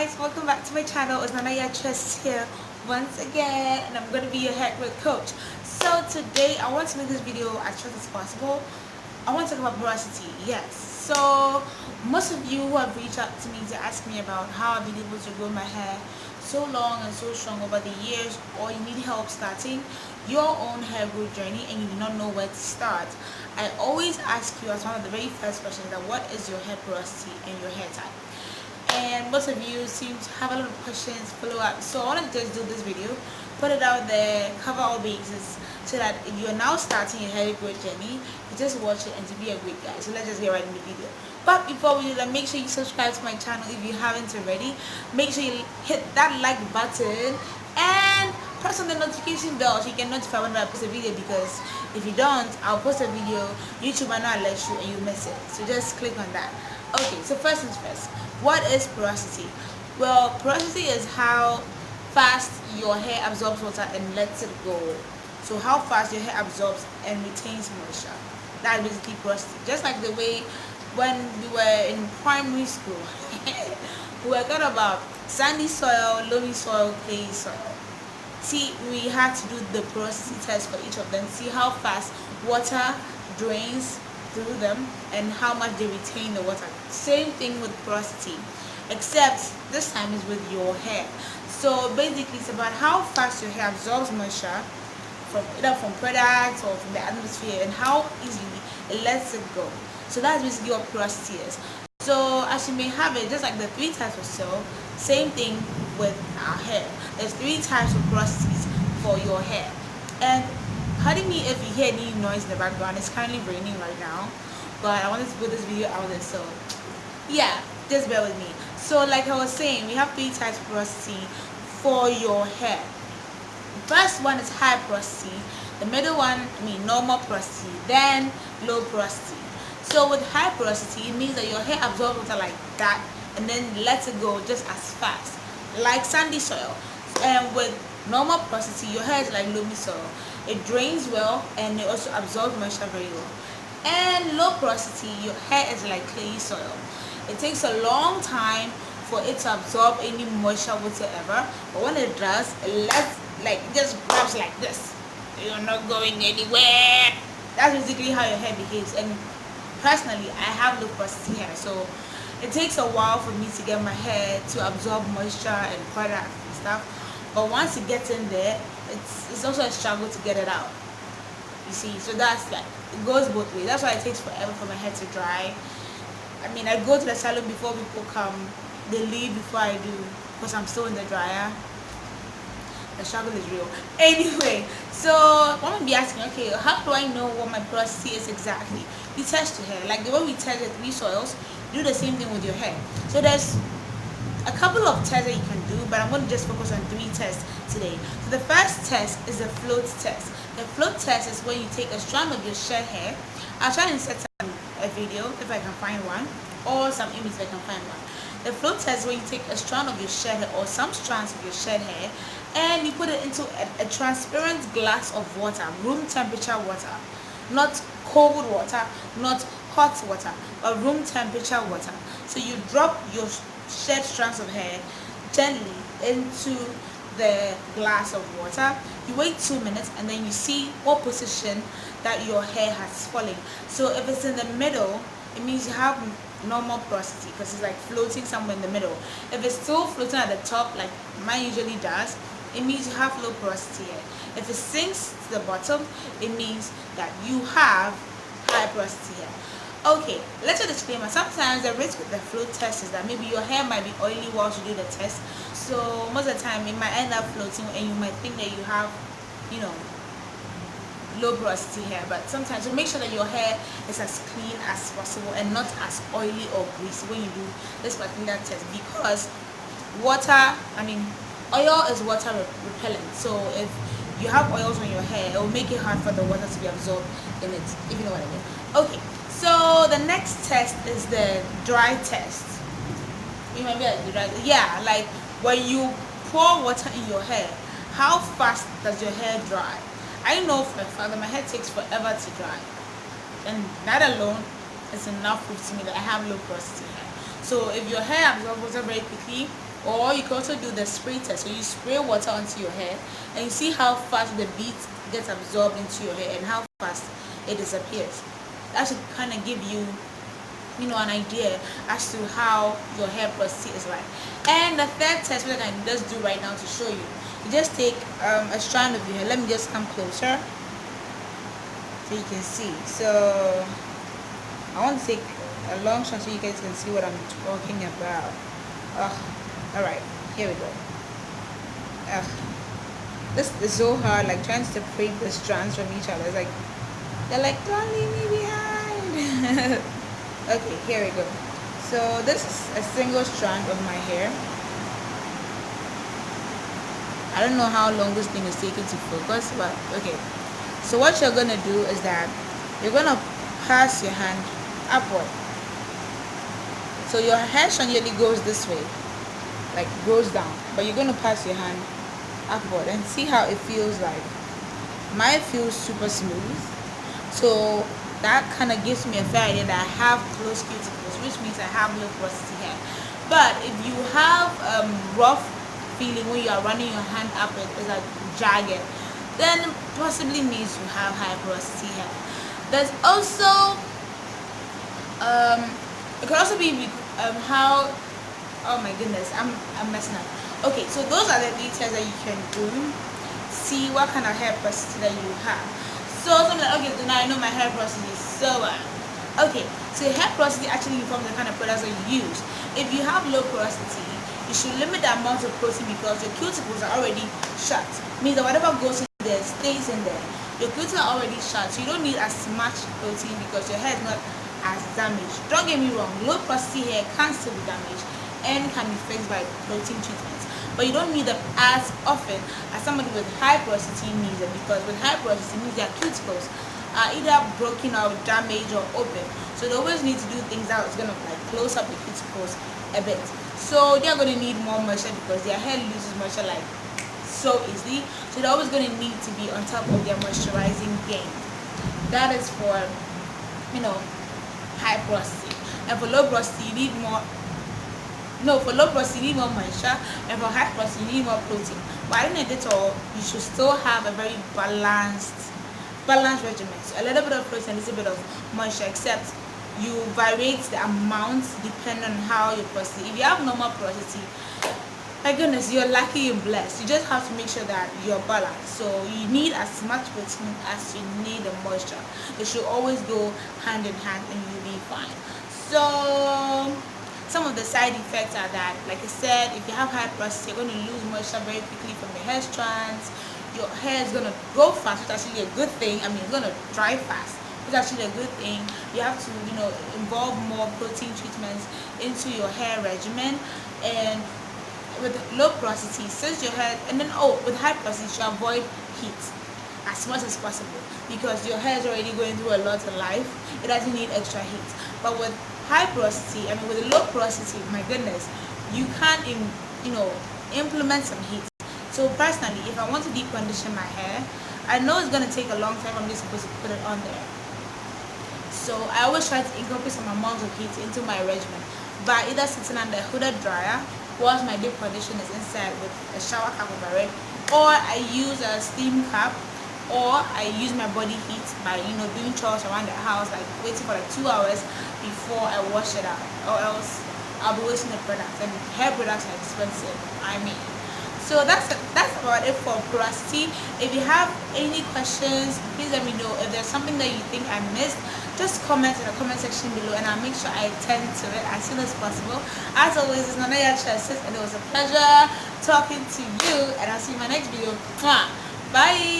guys, welcome back to my channel. It's NanaYaa Tresses here once again, and I'm going to be your hair growth coach. So today I want to make this video as short as possible. I want to talk about porosity. Yes, so most of you who have reached out to me to ask me about how I've been able to grow my hair so long and so strong over the years, or you need help starting your own hair growth journey and you do not know where to start, I always ask you as one of the very first questions that what is your hair porosity and your hair type. And most of you seem to have a lot of questions, follow up. So I wanted to just do this video, put it out there, cover all bases, so that if you're now starting your hair growth journey, you just watch it and to be a great guy. So let's just get right in the video. But before we do that, make sure you subscribe to my channel if you haven't already. Make sure you hit that like button and press on the notification bell so you get notified when I post a video, because if you don't, I'll post a video, YouTube might not let you and you miss it. So just click on that. Okay, so first things first, what is porosity? Well, porosity is how fast your hair absorbs water and lets it go. So how fast your hair absorbs and retains moisture. That's basically porosity. Just like the way when we were in primary school, we were taught about sandy soil, loamy soil, clay soil. See, we had to do the porosity test for each of them, see how fast water drains through them and how much they retain the water. Same thing with porosity, except this time is with your hair. So basically it's about how fast your hair absorbs moisture from either from products or from the atmosphere and how easily it lets it go. So that's basically what porosity is. So as you may have it, just like the 3 types of cell, same thing with our hair. There's 3 types of porosities for your hair. And pardon me if you hear any noise in the background, it's currently raining right now, but I wanted to put this video out there, so yeah, just bear with me. So like I was saying, we have 3 types of porosity for your hair. The first one is high porosity, the middle one, normal porosity, then low porosity. So with high porosity, it means that your hair absorbs water like that and then lets it go just as fast, like sandy soil. And with normal porosity, your hair is like loamy soil. It drains well and it also absorbs moisture very well. And low porosity, your hair is like clay soil. It takes a long time for it to absorb any moisture whatsoever, but when it does, it just grabs like this. You're not going anywhere. That's basically how your hair behaves. And personally, I have low porosity hair, so it takes a while for me to get my hair to absorb moisture and products and stuff. But once it gets in there, it's also a struggle to get it out. You see, so that's like, it goes both ways. That's why it takes forever for my hair to dry. I go to the salon before people come. They leave before I do, because I'm still in the dryer. The struggle is real. Anyway, so one might be asking, okay, how do I know what my porosity is exactly? You test your hair. Like the way we test the 3 soils, do the same thing with your hair. So there's a couple of tests that you can do, but I'm going to just focus on 3 tests today. So the first test is the float test. The float test is when you take a strand of your shed hair. I'll try and set a video if I can find one, or some images if I can find one. The float test is when you take a strand of your shed hair or some strands of your shed hair and you put it into a transparent glass of water, room temperature water, not cold water, not hot water, but room temperature water. So you drop your shed strands of hair gently into the glass of water. You wait 2 minutes and then you see what position that your hair has fallen. So if it's in the middle, it means you have normal porosity, because it's like floating somewhere in the middle. If it's still floating at the top like mine usually does, it means you have low porosity hair. If it sinks to the bottom, it means that you have high porosity hair. Okay, let's do a disclaimer. Sometimes the risk with the float test is that maybe your hair might be oily while you do the test, so most of the time it might end up floating and you might think that you have, low porosity hair. But sometimes you make sure that your hair is as clean as possible and not as oily or greasy when you do this particular test, because oil is water repellent. So if you have oils on your hair, it will make it hard for the water to be absorbed in it, if you know what I mean. Okay, so the next test is the dry test. You might be like, like when you pour water in your hair, how fast does your hair dry? I know for a fact that my hair takes forever to dry, and that alone is enough proof to me that I have low porosity hair. So if your hair absorbs water very quickly, or you can also do the spray test. So you spray water onto your hair and you see how fast the beads gets absorbed into your hair and how fast it disappears. That should kind of give you, an idea as to how your hair porosity is like. And the third test, which I can just do right now to show you, you just take a strand of your hair. Let me just come closer so you can see. So I want to take a long shot so you guys can see what I'm talking about. All right, here we go. This is so hard, like trying to separate the strands from each other. It's like they're like, don't leave me behind. Okay, here we go. So this is a single strand of my hair. I don't know how long this thing is taking to focus, but okay. So what you're gonna do is that you're gonna pass your hand upward. So your hair strand usually goes this way, like goes down, but you're gonna pass your hand upward and see how it feels like. Mine feels super smooth, so that kind of gives me a fair idea that I have close cuticles, which means I have low porosity hair. But if you have rough feeling when you are running your hand up, it's like jagged, then possibly means you have high porosity hair. There's also it could also be how, oh my goodness, I'm messing up. Okay, so those are the details that you can do. See what kind of hair porosity that you have. So something like, okay, so now I know my hair porosity is so bad. Okay, so hair porosity actually informs the kind of products that you use. If you have low porosity, you should limit the amount of protein because your cuticles are already shut. Means that whatever goes in there stays in there. Your cuticles are already shut, so you don't need as much protein because your hair is not as damaged. Don't get me wrong, low porosity hair can still be damaged and can be fixed by protein treatments, but you don't need them as often as somebody with high porosity needs them, because with high porosity means their cuticles are either broken or damaged or open, so they always need to do things that is going to like close up the cuticles a bit. So they're going to need more moisture because their hair loses moisture like so easily, so they're always going to need to be on top of their moisturizing game. That is for high porosity. And for low porosity you need more, for low porosity you need more moisture, and for high porosity you need more protein. But in it all, you should still have a very balanced regimen. So a little bit of protein, a little bit of moisture, except you variate the amount depending on how your porosity. If you have normal porosity, my goodness, you're lucky and blessed. You just have to make sure that you're balanced. So you need as much protein as you need the moisture. They should always go hand in hand and you'll be fine. So some of the side effects are that, like I said, if you have high porosity, you're going to lose moisture very quickly from the hair strands. Your hair is going to grow fast, which is actually a good thing. I mean, it's going to dry fast, which is actually a good thing. You have to, involve more protein treatments into your hair regimen. And with low porosity, since your hair, and then with high porosity, you should avoid heat as much as possible because your hair is already going through a lot in life. It doesn't need extra heat. But with high porosity, with low porosity, my goodness, you can't implement some heat. So personally, if I want to deep condition my hair, I know it's going to take a long time. I'm just supposed to put it on there. So I always try to incorporate some amount of heat into my regimen by either sitting under a hooded dryer whilst my deep condition is inside with a shower cap over it, or I use a steam cap, or I use my body heat by doing chores around the house, like waiting for like 2 hours before I wash it out, or else I'll be wasting the products, and hair products are expensive. So that's about it for porosity. If you have any questions, please let me know. If there's something that you think I missed, just comment in the comment section below and I'll make sure I attend to it as soon as possible. As always, it's NanaYaa Tresses and it was a pleasure talking to you, and I'll see you in my next video. Bye.